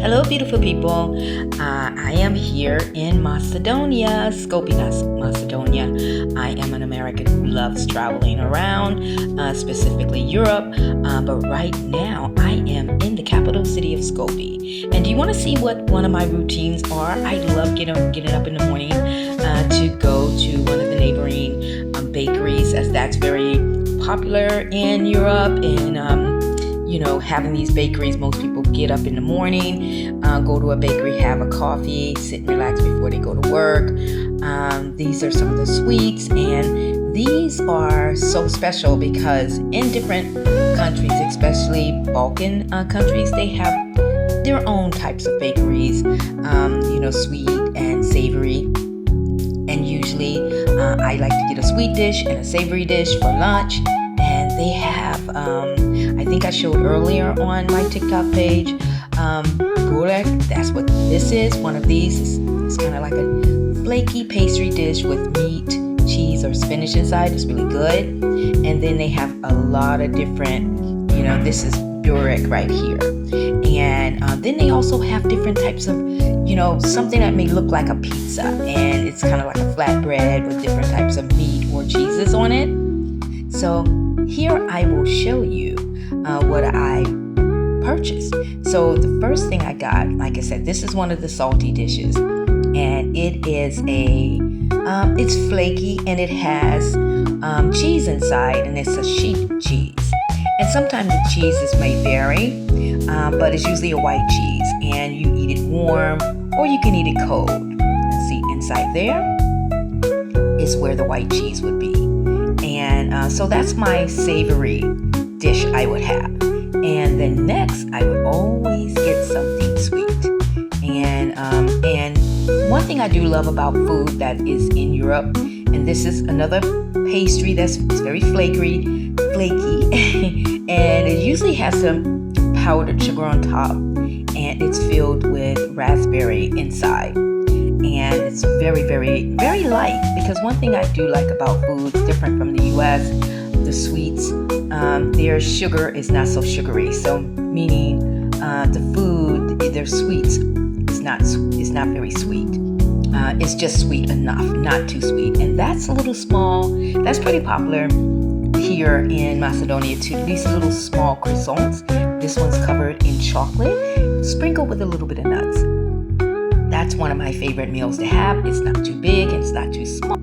Hello, beautiful people. I am here in Macedonia, Skopje, Macedonia. I am an American who loves traveling around, specifically Europe. But right now, I am in the capital city of Skopje. And do you want to see what one of my routines are? I love getting up in the morning to go to one of the neighboring bakeries, as that's very popular in Europe. And having these bakeries, most people get up in the morning, go to a bakery, have a coffee, sit and relax before they go to work. These are some of the sweets, and these are so special because in different countries, especially Balkan countries, they have their own types of bakeries, sweet and savory. And usually I like to get a sweet dish and a savory dish for lunch. And they have, I think I showed earlier on my TikTok page, burek. That's what this is. One of these is kind of like a flaky pastry dish with meat, cheese, or spinach inside. It's really good. And then they have a lot of different, this is burek right here. And then they also have different types of, something that may look like a pizza. And it's kind of like a flatbread with different types of meat or cheeses on it. So here I will show you what I purchased. So the first thing I got, like I said, this is one of the salty dishes, and it is it's flaky and it has cheese inside, and it's a sheep cheese. And sometimes the cheeses may vary, but it's usually a white cheese, and you eat it warm or you can eat it cold. And see, inside there is where the white cheese would be. And so that's my savory dish I would have. And then next, I would always get something sweet. And one thing I do love about food that is in Europe, and this is another pastry that's very flaky, and it usually has some powdered sugar on top, and it's filled with raspberry inside. And it's very, very, very light, because one thing I do like about foods different from the US, the sweets, their sugar is not so sugary. So meaning the food, their sweets is not very sweet. It's just sweet enough, not too sweet. And that's a little small. That's pretty popular here in Macedonia too. These little small croissants. This one's covered in chocolate, sprinkled with a little bit of nuts. That's one of my favorite meals to have. It's not too big and it's not too small.